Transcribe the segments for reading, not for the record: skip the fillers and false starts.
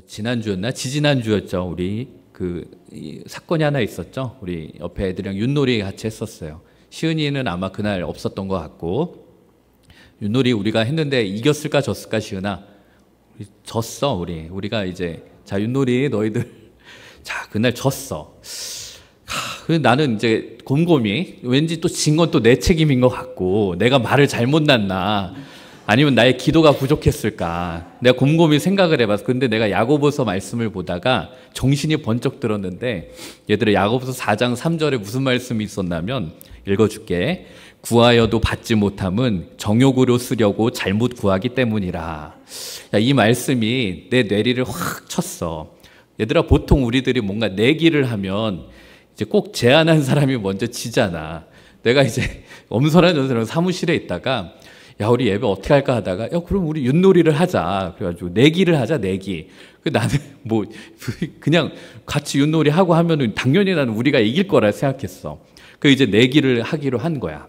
지난주였나? 지지난주였죠. 우리 이 사건이 하나 있었죠. 우리 옆에 애들이랑 윷놀이 같이 했었어요. 시은이는 아마 그날 없었던 것 같고, 윷놀이 우리가 했는데 이겼을까 졌을까, 시은아? 졌어. 우리가 이제 자 윷놀이 너희들 자 그날 졌어. 그래서 나는 이제 곰곰이 왠지 또 진 건 또 내 책임인 것 같고, 내가 말을 잘못 놨나 아니면 나의 기도가 부족했을까, 내가 곰곰이 생각을 해봤어. 근데 내가 야고보서 말씀을 보다가 정신이 번쩍 들었는데, 얘들아 야고보서 4장 3절에 무슨 말씀이 있었냐면, 읽어줄게. 구하여도 받지 못함은 정욕으로 쓰려고 잘못 구하기 때문이라. 야, 이 말씀이 내 뇌리를 확 쳤어. 얘들아, 보통 우리들이 뭔가 내기를 하면 이제 꼭 제안한 사람이 먼저 지잖아. 내가 이제 엄선한 전사랑 사무실에 있다가, 야, 우리 예배 어떻게 할까 하다가, 야, 그럼 우리 윷놀이를 하자. 그래가지고 내기를 하자, 내기. 나는 뭐 그냥 같이 윷놀이 하고 하면은 당연히 나는 우리가 이길 거라 생각했어. 그 이제 내기를 하기로 한 거야.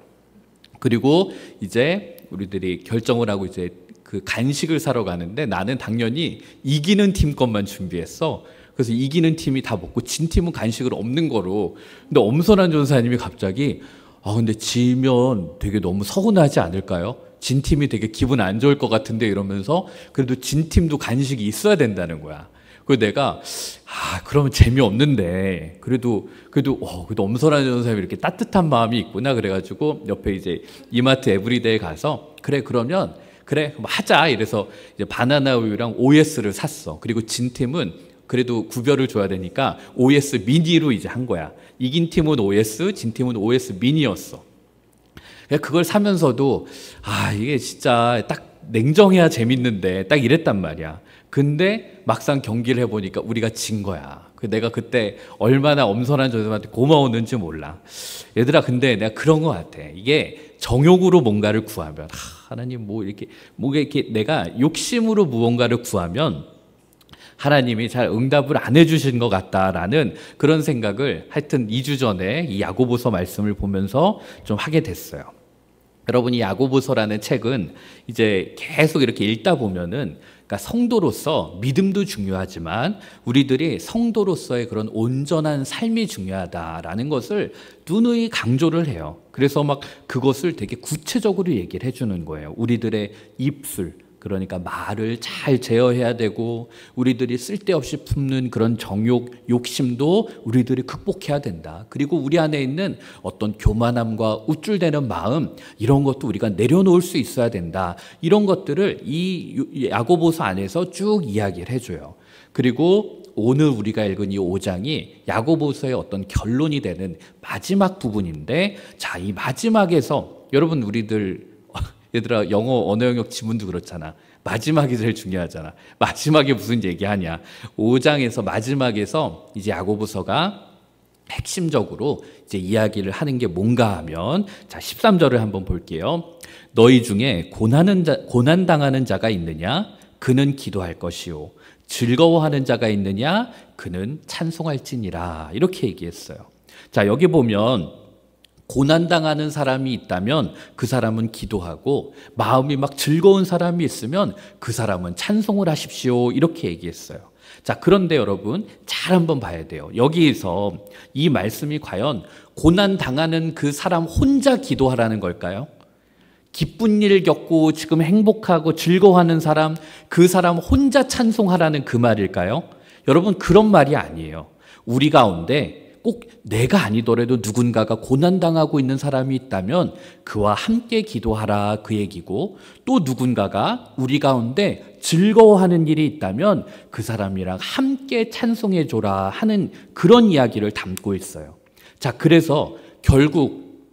그리고 이제 우리들이 결정을 하고 이제 그 간식을 사러 가는데, 나는 당연히 이기는 팀 것만 준비했어. 그래서 이기는 팀이 다 먹고 진 팀은 간식을 없는 거로. 근데 엄선한 전사님이 갑자기, 근데 지면 되게 너무 서운하지 않을까요? 진 팀이 되게 기분 안 좋을 것 같은데, 이러면서 그래도 진 팀도 간식이 있어야 된다는 거야. 그래서 내가 그러면 재미없는데 그래도 엄선한 전사님이 이렇게 따뜻한 마음이 있구나. 그래가지고 옆에 이제 이마트 에브리데이에 가서, 그러면 하자. 이래서 이제 바나나 우유랑 OS를 샀어. 그리고 진 팀은 그래도 구별을 줘야 되니까 OS 미니로 이제 한 거야. 이긴 팀은 OS, 진 팀은 OS 미니였어. 그걸 사면서도 이게 진짜 딱 냉정해야 재밌는데, 딱 이랬단 말이야. 근데 막상 경기를 해보니까 우리가 진 거야. 내가 그때 얼마나 엄선한 전사님한테 고마웠는지 몰라. 얘들아, 근데 내가 그런 것 같아. 이게 정욕으로 뭔가를 구하면, 하나님 이렇게 내가 욕심으로 무언가를 구하면 하나님이 잘 응답을 안 해주신 것 같다라는 그런 생각을 하여튼 2주 전에 이 야고보서 말씀을 보면서 좀 하게 됐어요. 여러분, 이 야고보서라는 책은 이제 계속 이렇게 읽다 보면은, 그러니까 성도로서 믿음도 중요하지만 우리들이 성도로서의 그런 온전한 삶이 중요하다라는 것을 누누이 강조를 해요. 그래서 막 그것을 되게 구체적으로 얘기를 해주는 거예요. 우리들의 입술, 그러니까 말을 잘 제어해야 되고, 우리들이 쓸데없이 품는 그런 정욕, 욕심도 우리들이 극복해야 된다. 그리고 우리 안에 있는 어떤 교만함과 우쭐대는 마음, 이런 것도 우리가 내려놓을 수 있어야 된다. 이런 것들을 이 야고보서 안에서 쭉 이야기를 해줘요. 그리고 오늘 우리가 읽은 이 5장이 야고보서의 어떤 결론이 되는 마지막 부분인데, 자, 이 마지막에서 여러분, 얘들아, 영어 언어 영역 지문도 그렇잖아. 마지막이 제일 중요하잖아. 마지막에 무슨 얘기하냐. 5장에서 마지막에서 이제 야고보서가 핵심적으로 이제 이야기를 하는 게 뭔가 하면, 자, 13절을 한번 볼게요. 너희 중에 고난당하는 자가 있느냐? 그는 기도할 것이요. 즐거워하는 자가 있느냐? 그는 찬송할지니라. 이렇게 얘기했어요. 자, 여기 보면 고난당하는 사람이 있다면 그 사람은 기도하고, 마음이 막 즐거운 사람이 있으면 그 사람은 찬송을 하십시오. 이렇게 얘기했어요. 자, 그런데 여러분, 잘 한번 봐야 돼요. 여기에서 이 말씀이 과연 고난당하는 그 사람 혼자 기도하라는 걸까요? 기쁜 일을 겪고 지금 행복하고 즐거워하는 사람, 그 사람 혼자 찬송하라는 그 말일까요? 여러분, 그런 말이 아니에요. 우리 가운데 꼭 내가 아니더라도 누군가가 고난당하고 있는 사람이 있다면 그와 함께 기도하라, 그 얘기고, 또 누군가가 우리 가운데 즐거워하는 일이 있다면 그 사람이랑 함께 찬송해 줘라 하는 그런 이야기를 담고 있어요. 자, 그래서 결국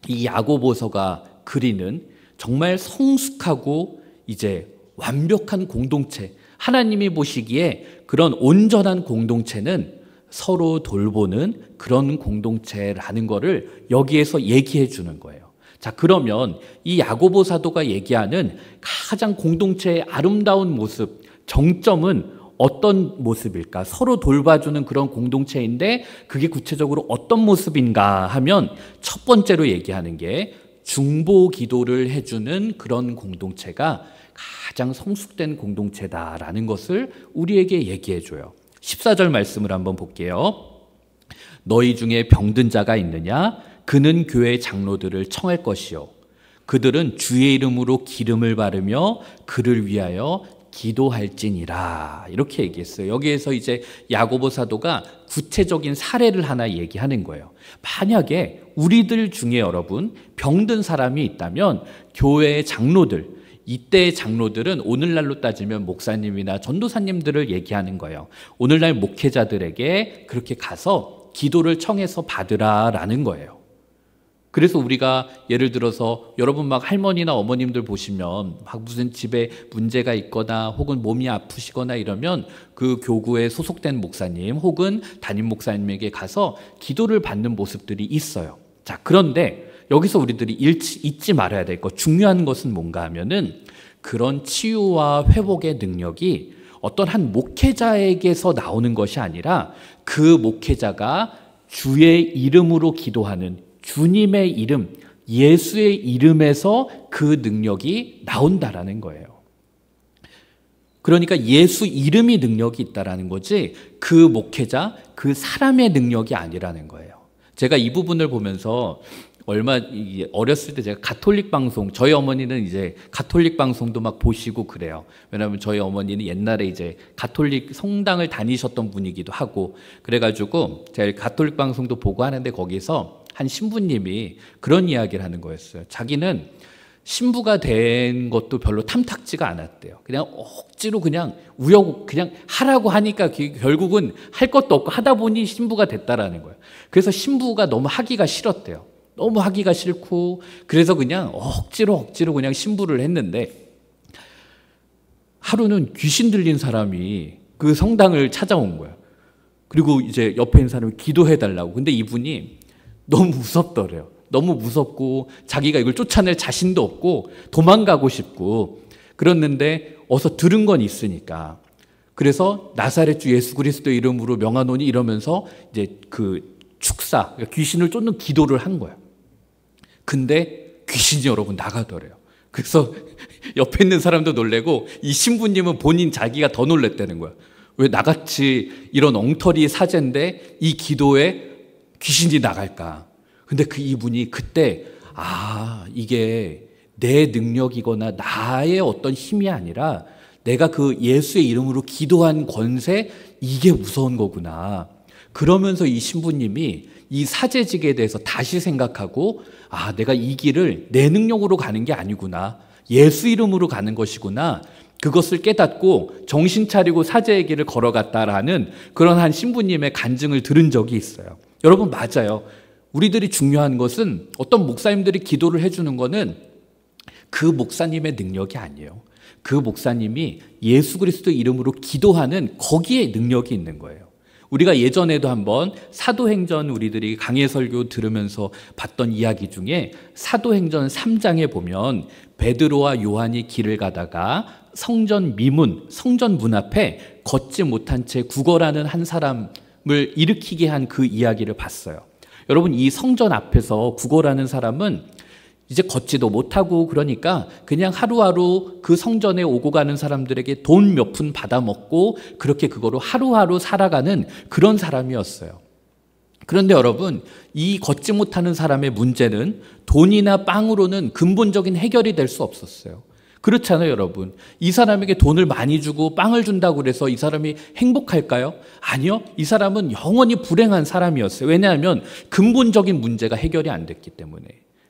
이 야고보서가 그리는 정말 성숙하고 이제 완벽한 공동체, 하나님이 보시기에 그런 온전한 공동체는 서로 돌보는 그런 공동체라는 거를 여기에서 얘기해 주는 거예요. 자, 그러면 이 야고보 사도가 얘기하는 가장 공동체의 아름다운 모습, 정점은 어떤 모습일까? 서로 돌봐주는 그런 공동체인데 그게 구체적으로 어떤 모습인가 하면, 첫 번째로 얘기하는 게 중보 기도를 해주는 그런 공동체가 가장 성숙된 공동체다라는 것을 우리에게 얘기해 줘요. 14절 말씀을 한번 볼게요. 너희 중에 병든 자가 있느냐? 그는 교회 장로들을 청할 것이요. 그들은 주의 이름으로 기름을 바르며 그를 위하여 기도할지니라. 이렇게 얘기했어요. 여기에서 이제 야고보 사도가 구체적인 사례를 하나 얘기하는 거예요. 만약에 우리들 중에 여러분 병든 사람이 있다면 교회의 장로들, 이때의 장로들은 오늘날로 따지면 목사님이나 전도사님들을 얘기하는 거예요. 오늘날 목회자들에게 그렇게 가서 기도를 청해서 받으라라는 거예요. 그래서 우리가 예를 들어서 여러분 막 할머니나 어머님들 보시면 막 무슨 집에 문제가 있거나 혹은 몸이 아프시거나 이러면 그 교구에 소속된 목사님 혹은 담임 목사님에게 가서 기도를 받는 모습들이 있어요. 자, 그런데 여기서 우리들이 잊지 말아야 될 것, 중요한 것은 뭔가 하면은 그런 치유와 회복의 능력이 어떤 한 목회자에게서 나오는 것이 아니라 그 목회자가 주의 이름으로 기도하는 주님의 이름, 예수의 이름에서 그 능력이 나온다라는 거예요. 그러니까 예수 이름이 능력이 있다라는 거지 그 목회자, 그 사람의 능력이 아니라는 거예요. 제가 이 부분을 보면서 어렸을 때 제가 가톨릭 방송, 저희 어머니는 이제 가톨릭 방송도 막 보시고 그래요. 왜냐하면 저희 어머니는 옛날에 이제 가톨릭 성당을 다니셨던 분이기도 하고 그래가지고 제가 가톨릭 방송도 보고 하는데 거기서 한 신부님이 그런 이야기를 하는 거였어요. 자기는 신부가 된 것도 별로 탐탁지가 않았대요. 그냥 억지로 그냥 그냥 하라고 하니까 결국은 할 것도 없고 하다 보니 신부가 됐다라는 거예요. 그래서 신부가 너무 하기가 싫었대요. 너무 하기가 싫고 그래서 그냥 억지로 그냥 신부를 했는데 하루는 귀신 들린 사람이 그 성당을 찾아온 거예요. 그리고 이제 옆에 있는 사람이 기도해달라고. 근데 이분이 너무 무섭더래요. 너무 무섭고 자기가 이걸 쫓아낼 자신도 없고 도망가고 싶고 그랬는데 어서 들은 건 있으니까 그래서 나사렛 주 예수 그리스도 이름으로 명하노니 이러면서 이제 그 축사, 그러니까 귀신을 쫓는 기도를 한 거예요. 근데 귀신이 여러분 나가더래요. 그래서 옆에 있는 사람도 놀래고 이 신부님은 자기가 더 놀랬다는 거야. 왜 나같이 이런 엉터리 사제인데 이 기도에 귀신이 나갈까? 근데 이분이 그때 이게 내 능력이거나 나의 어떤 힘이 아니라 내가 그 예수의 이름으로 기도한 권세 이게 무서운 거구나. 그러면서 이 신부님이 이 사제직에 대해서 다시 생각하고 내가 이 길을 내 능력으로 가는 게 아니구나. 예수 이름으로 가는 것이구나. 그것을 깨닫고 정신 차리고 사제의 길을 걸어갔다라는 그런 한 신부님의 간증을 들은 적이 있어요. 여러분 맞아요. 우리들이 중요한 것은 어떤 목사님들이 기도를 해주는 거는 그 목사님의 능력이 아니에요. 그 목사님이 예수 그리스도 이름으로 기도하는 거기에 능력이 있는 거예요. 우리가 예전에도 한번 사도행전 우리들이 강해 설교 들으면서 봤던 이야기 중에 사도행전 3장에 보면 베드로와 요한이 길을 가다가 성전 미문, 성전 문 앞에 걷지 못한 채 구걸하는 한 사람을 일으키게 한 그 이야기를 봤어요. 여러분 이 성전 앞에서 구걸하는 사람은 이제 걷지도 못하고 그러니까 그냥 하루하루 그 성전에 오고 가는 사람들에게 돈 몇 푼 받아먹고 그렇게 그거로 하루하루 살아가는 그런 사람이었어요. 그런데 여러분 이 걷지 못하는 사람의 문제는 돈이나 빵으로는 근본적인 해결이 될 수 없었어요. 그렇잖아요, 여러분. 이 사람에게 돈을 많이 주고 빵을 준다고 그래서 이 사람이 행복할까요? 아니요. 이 사람은 영원히 불행한 사람이었어요. 왜냐하면 근본적인 문제가 해결이 안 됐기 때문에.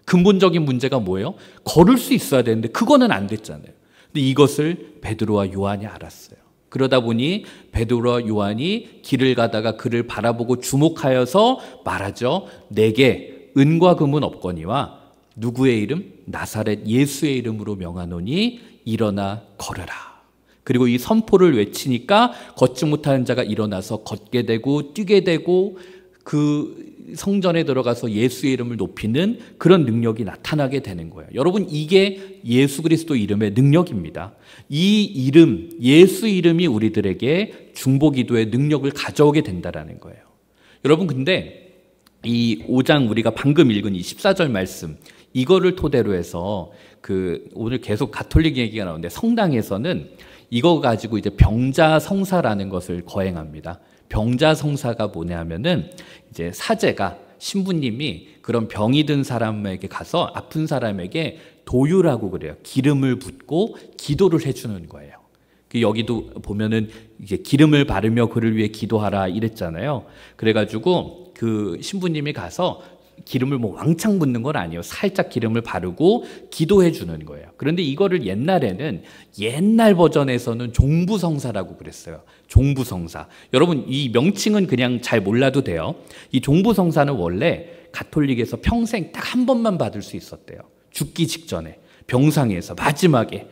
근본적인 문제가 뭐예요? 걸을 수 있어야 되는데 그거는 안 됐잖아요. 근데 이것을 베드로와 요한이 알았어요. 그러다 보니 베드로와 요한이 길을 가다가 그를 바라보고 주목하여서 말하죠. 내게 은과 금은 없거니와 누구의 이름? 나사렛 예수의 이름으로 명하노니 일어나 걸으라. 그리고 이 선포를 외치니까 걷지 못하는 자가 일어나서 걷게 되고 뛰게 되고 그 성전에 들어가서 예수의 이름을 높이는 그런 능력이 나타나게 되는 거예요. 여러분 이게 예수 그리스도 이름의 능력입니다. 이 이름, 예수 이름이 우리들에게 중보기도의 능력을 가져오게 된다는 거예요. 여러분 근데 이 5장 우리가 방금 읽은 이 14절 말씀 이거를 토대로 해서 오늘 계속 가톨릭 얘기가 나오는데 성당에서는 이거 가지고 이제 병자성사라는 것을 거행합니다. 병자성사가 뭐냐 하면은 이제 사제가 신부님이 그런 병이 든 사람에게 가서 아픈 사람에게 도유라고 그래요. 기름을 붓고 기도를 해주는 거예요. 여기도 보면은 이제 기름을 바르며 그를 위해 기도하라 이랬잖아요. 그래가지고 그 신부님이 가서 기름을 뭐 왕창 붓는 건 아니에요. 살짝 기름을 바르고 기도해 주는 거예요. 그런데 이거를 옛날에는 옛날 버전에서는 종부성사라고 그랬어요. 종부성사. 여러분 이 명칭은 그냥 잘 몰라도 돼요. 이 종부성사는 원래 가톨릭에서 평생 딱 한 번만 받을 수 있었대요. 죽기 직전에 병상에서 마지막에.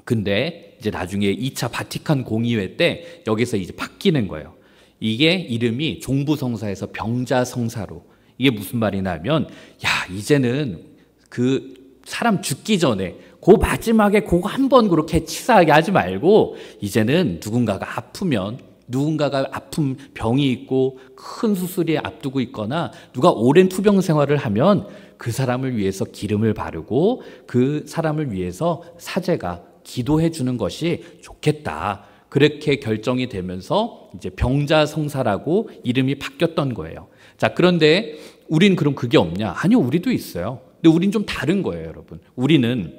근데 이제 나중에 2차 바티칸 공의회 때 여기서 이제 바뀌는 거예요. 이게 이름이 종부성사에서 병자성사로. 이게 무슨 말이냐 하면 야 이제는 그 사람 죽기 전에 그 마지막에 그거 한 번 그렇게 치사하게 하지 말고 이제는 누군가가 아프면 누군가가 아픈 병이 있고 큰 수술이 앞두고 있거나 누가 오랜 투병 생활을 하면 그 사람을 위해서 기름을 바르고 그 사람을 위해서 사제가 기도해 주는 것이 좋겠다. 그렇게 결정이 되면서 이제 병자성사라고 이름이 바뀌었던 거예요. 자, 그런데 우린 그럼 그게 없냐? 아니요, 우리도 있어요. 근데 우린 좀 다른 거예요, 여러분. 우리는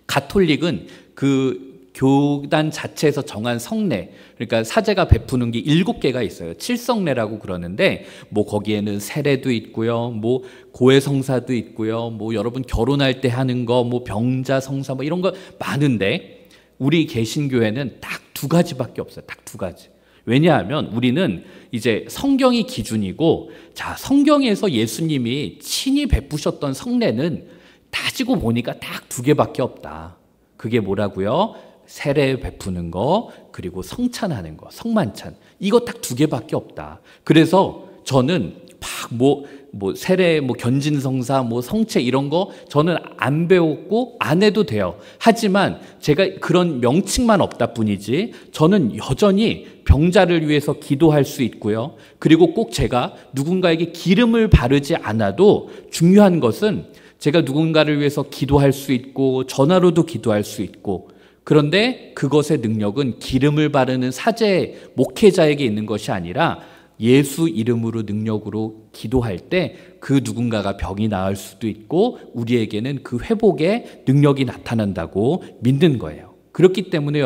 가톨릭은 그 교단 자체에서 정한 성례, 그러니까 사제가 베푸는 게 7개가 있어요. 칠성례라고 그러는데 뭐 거기에는 세례도 있고요. 뭐 고해성사도 있고요. 뭐 여러분 결혼할 때 하는 거 뭐 병자성사 뭐 이런 거 많은데 우리 개신교회는 딱 2가지밖에 없어요. 딱 2가지. 왜냐하면 우리는 이제 성경이 기준이고 자, 성경에서 예수님이 친히 베푸셨던 성례는 따지고 보니까 딱 2개밖에 없다. 그게 뭐라고요? 세례 베푸는 거 그리고 성찬하는 거, 성만찬. 이거 딱 2개밖에 없다. 그래서 저는 막 세례, 견진성사, 성체 이런 거 저는 안 배웠고 안 해도 돼요. 하지만 제가 그런 명칭만 없다 뿐이지 저는 여전히 병자를 위해서 기도할 수 있고요. 그리고 꼭 제가 누군가에게 기름을 바르지 않아도 중요한 것은 제가 누군가를 위해서 기도할 수 있고 전화로도 기도할 수 있고 그런데 그것의 능력은 기름을 바르는 사제, 목회자에게 있는 것이 아니라 예수 이름으로 능력으로 기도할 때 그 누군가가 병이 나을 수도 있고 우리에게는 그 회복의 능력이 나타난다고 믿는 거예요. 그렇기 때문에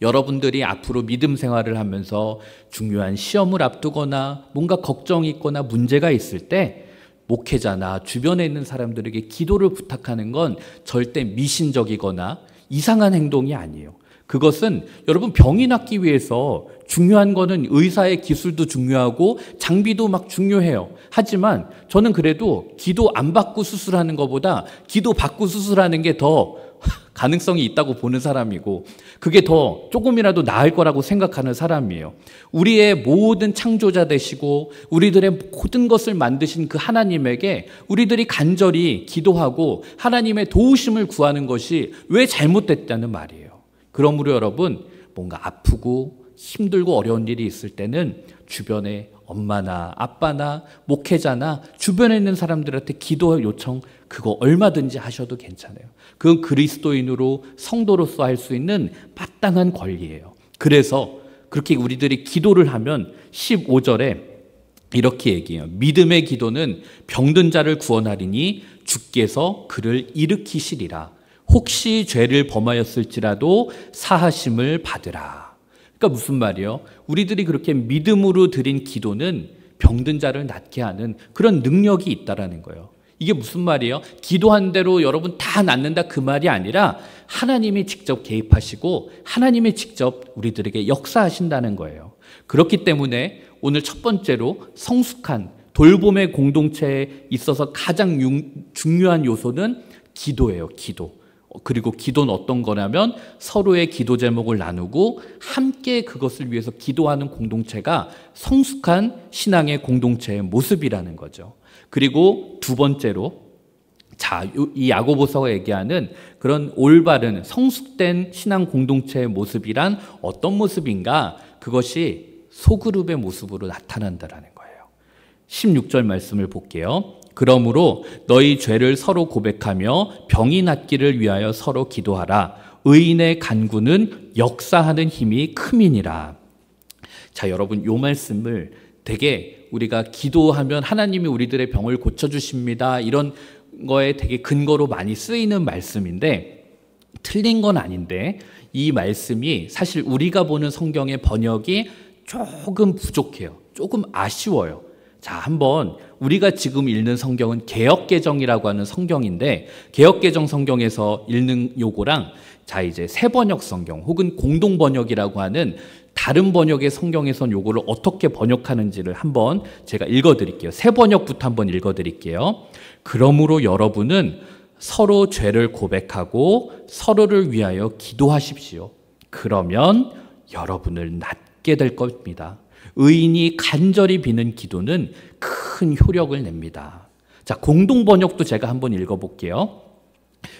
여러분들이 앞으로 믿음 생활을 하면서 중요한 시험을 앞두거나 뭔가 걱정이 있거나 문제가 있을 때 목회자나 주변에 있는 사람들에게 기도를 부탁하는 건 절대 미신적이거나 이상한 행동이 아니에요. 그것은 여러분 병이 낫기 위해서 중요한 거는 의사의 기술도 중요하고 장비도 막 중요해요. 하지만 저는 그래도 기도 안 받고 수술하는 것보다 기도 받고 수술하는 게 더 가능성이 있다고 보는 사람이고 그게 더 조금이라도 나을 거라고 생각하는 사람이에요. 우리의 모든 창조자 되시고 우리들의 모든 것을 만드신 그 하나님에게 우리들이 간절히 기도하고 하나님의 도우심을 구하는 것이 왜 잘못됐다는 말이에요. 그러므로 여러분 뭔가 아프고 힘들고 어려운 일이 있을 때는 주변에 엄마나 아빠나 목회자나 주변에 있는 사람들한테 기도 요청 그거 얼마든지 하셔도 괜찮아요. 그건 그리스도인으로 성도로서 할 수 있는 마땅한 권리예요. 그래서 그렇게 우리들이 기도를 하면 15절에 이렇게 얘기해요. 믿음의 기도는 병든 자를 구원하리니 주께서 그를 일으키시리라. 혹시 죄를 범하였을지라도 사하심을 받으라. 그러니까 무슨 말이에요? 우리들이 그렇게 믿음으로 드린 기도는 병든 자를 낫게 하는 그런 능력이 있다라는 거예요. 이게 무슨 말이에요? 기도한 대로 여러분 다 낫는다 그 말이 아니라 하나님이 직접 개입하시고 하나님이 직접 우리들에게 역사하신다는 거예요. 그렇기 때문에 오늘 첫 번째로 성숙한 돌봄의 공동체에 있어서 가장 중요한 요소는 기도예요. 기도. 그리고 기도는 어떤 거냐면 서로의 기도 제목을 나누고 함께 그것을 위해서 기도하는 공동체가 성숙한 신앙의 공동체의 모습이라는 거죠. 그리고 2번째로 이 야고보서가 얘기하는 그런 올바른 성숙된 신앙 공동체의 모습이란 어떤 모습인가? 그것이 소그룹의 모습으로 나타난다라는 거예요. 16절 말씀을 볼게요. 그러므로 너희 죄를 서로 고백하며 병이 낫기를 위하여 서로 기도하라. 의인의 간구는 역사하는 힘이 큼이니라. 자, 여러분, 요 말씀을 되게 우리가 기도하면 하나님이 우리들의 병을 고쳐주십니다, 이런 거에 되게 근거로 많이 쓰이는 말씀인데 틀린 건 아닌데, 이 말씀이 사실 우리가 보는 성경의 번역이 조금 부족해요. 조금 아쉬워요. 자, 한번 우리가 지금 읽는 성경은 개역개정이라고 하는 성경인데, 개역개정 성경에서 읽는 요거랑 자, 이제 새번역 성경 혹은 공동번역이라고 하는 다른 번역의 성경에선 요거를 어떻게 번역하는지를 한번 제가 읽어드릴게요. 새번역부터 한번 읽어드릴게요. 그러므로 여러분은 서로 죄를 고백하고 서로를 위하여 기도하십시오. 그러면 여러분을 낫게 될 겁니다. 의인이 간절히 비는 기도는 큰 효력을 냅니다. 자, 공동번역도 제가 한번 읽어볼게요.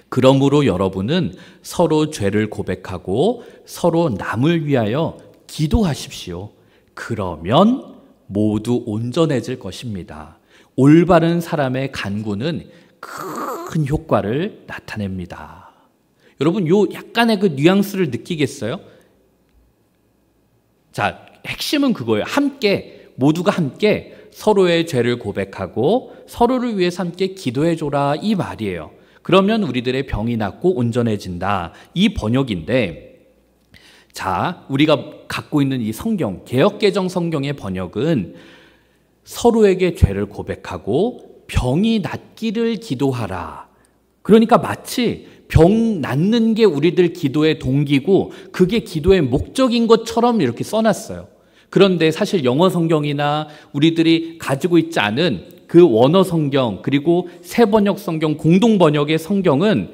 그러므로 여러분은 서로 죄를 고백하고 서로 남을 위하여 기도하십시오. 그러면 모두 온전해질 것입니다. 올바른 사람의 간구는 큰 효과를 나타냅니다. 여러분, 요 약간의 그 뉘앙스를 느끼겠어요? 자, 핵심은 그거예요. 함께, 모두가 함께 서로의 죄를 고백하고 서로를 위해서 함께 기도해줘라, 이 말이에요. 그러면 우리들의 병이 낫고 온전해진다, 이 번역인데, 자, 우리가 갖고 있는 이 성경, 개역개정 성경의 번역은 서로에게 죄를 고백하고 병이 낫기를 기도하라. 그러니까 마치 병 낫는 게 우리들 기도의 동기고 그게 기도의 목적인 것처럼 이렇게 써놨어요. 그런데 사실 영어 성경이나 우리들이 가지고 있지 않은 그 원어 성경, 그리고 새번역 성경, 공동번역의 성경은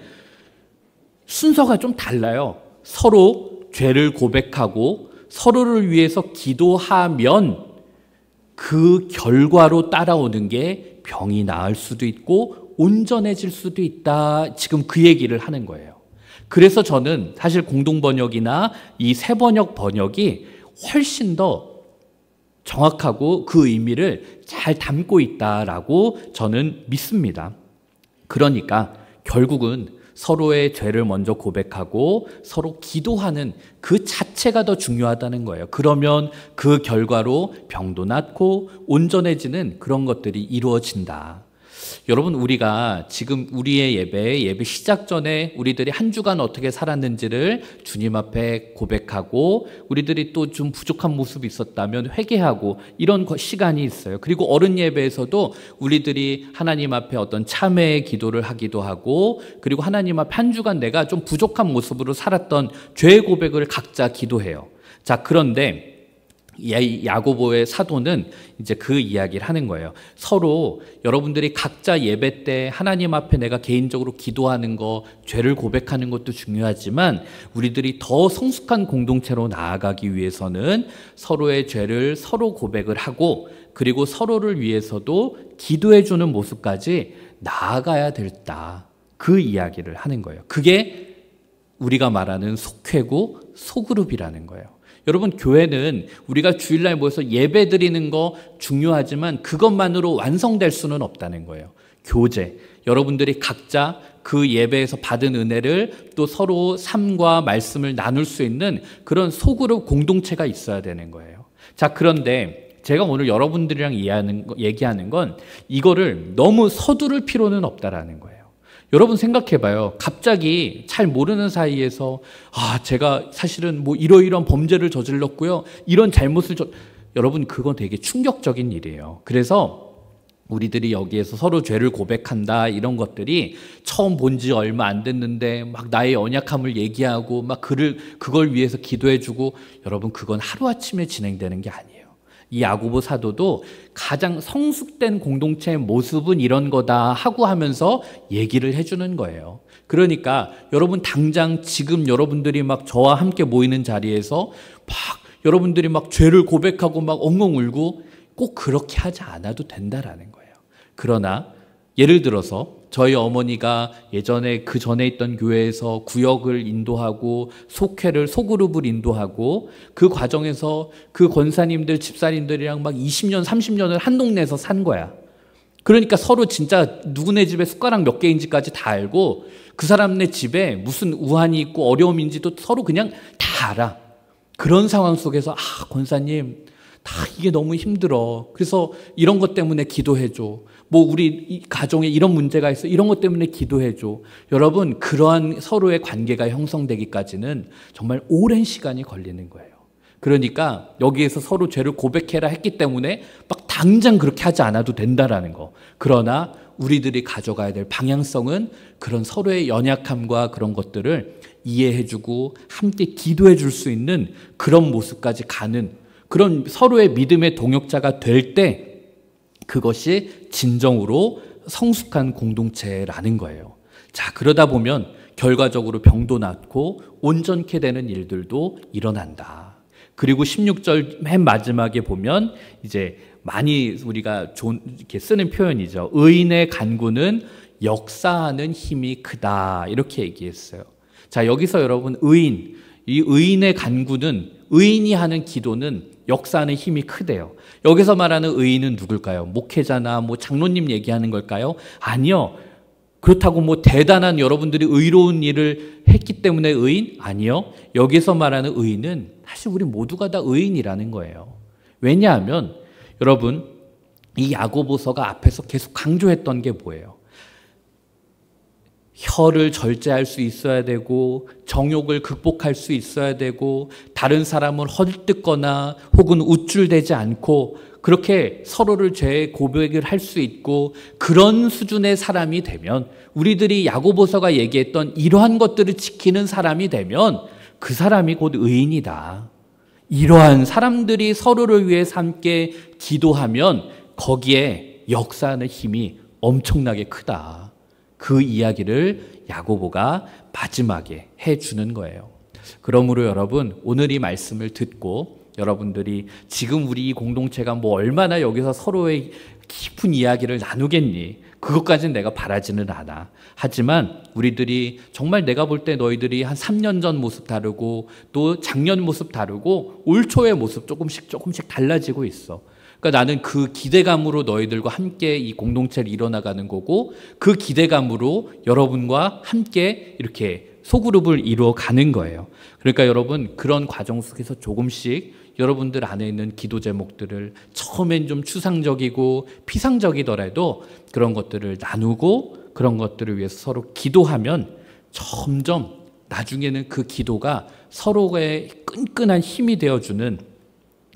순서가 좀 달라요. 서로 죄를 고백하고 서로를 위해서 기도하면 그 결과로 따라오는 게 병이 나을 수도 있고 온전해질 수도 있다, 지금 그 얘기를 하는 거예요. 그래서 저는 사실 공동번역이나 이 새번역 번역이 훨씬 더 정확하고 그 의미를 잘 담고 있다라고 저는 믿습니다. 그러니까 결국은 서로의 죄를 먼저 고백하고 서로 기도하는 그 자체가 더 중요하다는 거예요. 그러면 그 결과로 병도 낫고 온전해지는 그런 것들이 이루어진다. 여러분, 우리가 지금 우리의 예배 시작 전에 우리들이 한 주간 어떻게 살았는지를 주님 앞에 고백하고, 우리들이 또 좀 부족한 모습이 있었다면 회개하고, 이런 시간이 있어요. 그리고 어른 예배에서도 우리들이 하나님 앞에 어떤 참회의 기도를 하기도 하고, 그리고 하나님 앞에 한 주간 내가 좀 부족한 모습으로 살았던 죄의 고백을 각자 기도해요. 자, 그런데 야고보의 사도는 이제 그 이야기를 하는 거예요. 서로 여러분들이 각자 예배 때 하나님 앞에 내가 개인적으로 기도하는 거, 죄를 고백하는 것도 중요하지만 우리들이 더 성숙한 공동체로 나아가기 위해서는 서로의 죄를 서로 고백을 하고, 그리고 서로를 위해서도 기도해 주는 모습까지 나아가야 된다, 그 이야기를 하는 거예요. 그게 우리가 말하는 속회고 소그룹이라는 거예요. 여러분, 교회는 우리가 주일날 모여서 예배 드리는 거 중요하지만 그것만으로 완성될 수는 없다는 거예요. 교제, 여러분들이 각자 그 예배에서 받은 은혜를 또 서로 삶과 말씀을 나눌 수 있는 그런 소그룹 공동체가 있어야 되는 거예요. 자, 그런데 제가 오늘 여러분들이랑 얘기하는 건 이거를 너무 서두를 필요는 없다라는 거예요. 여러분 생각해봐요. 갑자기 잘 모르는 사이에서 제가 사실은 뭐 이러이러한 범죄를 저질렀고요, 이런 잘못을 여러분, 그건 되게 충격적인 일이에요. 그래서 우리들이 여기에서 서로 죄를 고백한다, 이런 것들이 처음 본 지 얼마 안 됐는데 막 나의 연약함을 얘기하고 막 그걸 위해서 기도해주고, 여러분, 그건 하루아침에 진행되는 게 아니에요. 이 야고보 사도도 가장 성숙된 공동체의 모습은 이런 거다 하고 하면서 얘기를 해주는 거예요. 그러니까 여러분, 당장 지금 여러분들이 막 저와 함께 모이는 자리에서 막 여러분들이 막 죄를 고백하고 막 엉엉 울고 꼭 그렇게 하지 않아도 된다라는 거예요. 그러나 예를 들어서 저희 어머니가 예전에 그 전에 있던 교회에서 구역을 인도하고 속회를, 소그룹을 인도하고 그 과정에서 그 권사님들, 집사님들이랑 막 20년, 30년을 한 동네에서 산 거야. 그러니까 서로 진짜 누구네 집에 숟가락 몇 개인지까지 다 알고 그 사람네 집에 무슨 우환이 있고 어려움인지도 서로 그냥 다 알아. 그런 상황 속에서 권사님 이게 너무 힘들어. 그래서 이런 것 때문에 기도해줘. 뭐 우리 가정에 이런 문제가 있어. 이런 것 때문에 기도해줘. 여러분, 그러한 서로의 관계가 형성되기까지는 정말 오랜 시간이 걸리는 거예요. 그러니까 여기에서 서로 죄를 고백해라 했기 때문에 막 당장 그렇게 하지 않아도 된다라는 거. 그러나 우리들이 가져가야 될 방향성은 그런 서로의 연약함과 그런 것들을 이해해주고 함께 기도해 줄 수 있는 그런 모습까지 가는 그런 서로의 믿음의 동역자가 될 때 그것이 진정으로 성숙한 공동체라는 거예요. 자, 그러다 보면 결과적으로 병도 낫고 온전케 되는 일들도 일어난다. 그리고 16절 맨 마지막에 보면 이제 많이 우리가 이렇게 쓰는 표현이죠. 의인의 간구는 역사하는 힘이 크다. 이렇게 얘기했어요. 자, 여기서 여러분 이 의인의 간구는 의인이 하는 기도는 역사하는 힘이 크대요. 여기서 말하는 의인은 누굴까요? 목회자나 뭐 장로님 얘기하는 걸까요? 아니요. 그렇다고 뭐 대단한 여러분들이 의로운 일을 했기 때문에 의인? 아니요. 여기서 말하는 의인은 사실 우리 모두가 다 의인이라는 거예요. 왜냐하면 여러분 이 야고보서가 앞에서 계속 강조했던 게 뭐예요? 혀를 절제할 수 있어야 되고 정욕을 극복할 수 있어야 되고 다른 사람을 헐뜯거나 혹은 우쭐대지 않고 그렇게 서로를 죄의 고백을 할 수 있고 그런 수준의 사람이 되면 우리들이 야고보서가 얘기했던 이러한 것들을 지키는 사람이 되면 그 사람이 곧 의인이다. 이러한 사람들이 서로를 위해서 함께 기도하면 거기에 역사하는 힘이 엄청나게 크다. 그 이야기를 야고보가 마지막에 해주는 거예요. 그러므로 여러분 오늘 이 말씀을 듣고 여러분들이 지금 우리 이 공동체가 뭐 얼마나 여기서 서로의 깊은 이야기를 나누겠니? 그것까지는 내가 바라지는 않아. 하지만 우리들이 정말 내가 볼 때 너희들이 한 3년 전 모습 다르고 또 작년 모습 다르고 올 초의 모습 조금씩 달라지고 있어. 그러니까 나는 그 기대감으로 너희들과 함께 이 공동체를 이뤄나가는 거고 그 기대감으로 여러분과 함께 이렇게 소그룹을 이루어가는 거예요. 그러니까 여러분 그런 과정 속에서 조금씩 여러분들 안에 있는 기도 제목들을 처음엔 좀 추상적이고 피상적이더라도 그런 것들을 나누고 그런 것들을 위해서 서로 기도하면 점점 나중에는 그 기도가 서로의 끈끈한 힘이 되어주는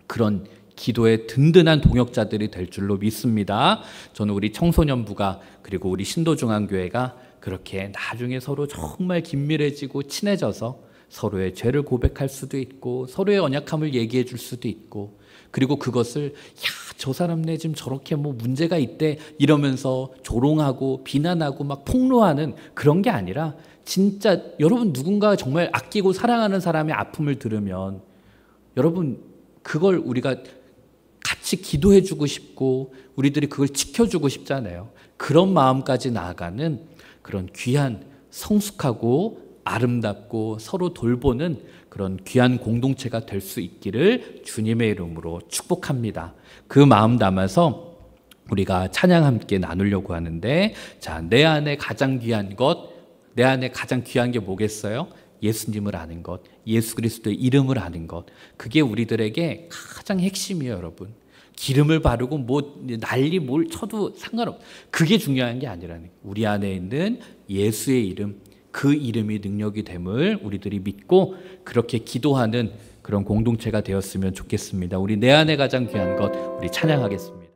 그런 기도의 든든한 동역자들이 될 줄로 믿습니다. 저는 우리 청소년부가 그리고 우리 신도중앙교회가 그렇게 나중에 서로 정말 긴밀해지고 친해져서 서로의 죄를 고백할 수도 있고 서로의 언약함을 얘기해 줄 수도 있고 그리고 그것을 저 사람네 지금 저렇게 뭐 문제가 있대 이러면서 조롱하고 비난하고 막 폭로하는 그런 게 아니라 진짜 여러분 누군가 정말 아끼고 사랑하는 사람의 아픔을 들으면 여러분 그걸 우리가 같이 기도해 주고 싶고 우리들이 그걸 지켜주고 싶잖아요. 그런 마음까지 나아가는 그런 귀한 성숙하고 아름답고 서로 돌보는 그런 귀한 공동체가 될 수 있기를 주님의 이름으로 축복합니다. 그 마음 담아서 우리가 찬양 함께 나누려고 하는데 자, 내 안에 가장 귀한 것, 내 안에 가장 귀한 게 뭐겠어요? 예수님을 아는 것, 예수 그리스도의 이름을 아는 것. 그게 우리들에게 가장 핵심이에요, 여러분. 기름을 바르고 뭐 난리 뭘 쳐도 상관없어. 그게 중요한 게 아니라는 거예요. 우리 안에 있는 예수의 이름, 그 이름이 능력이 됨을 우리들이 믿고 그렇게 기도하는 그런 공동체가 되었으면 좋겠습니다. 우리 내 안에 가장 귀한 것, 우리 찬양하겠습니다.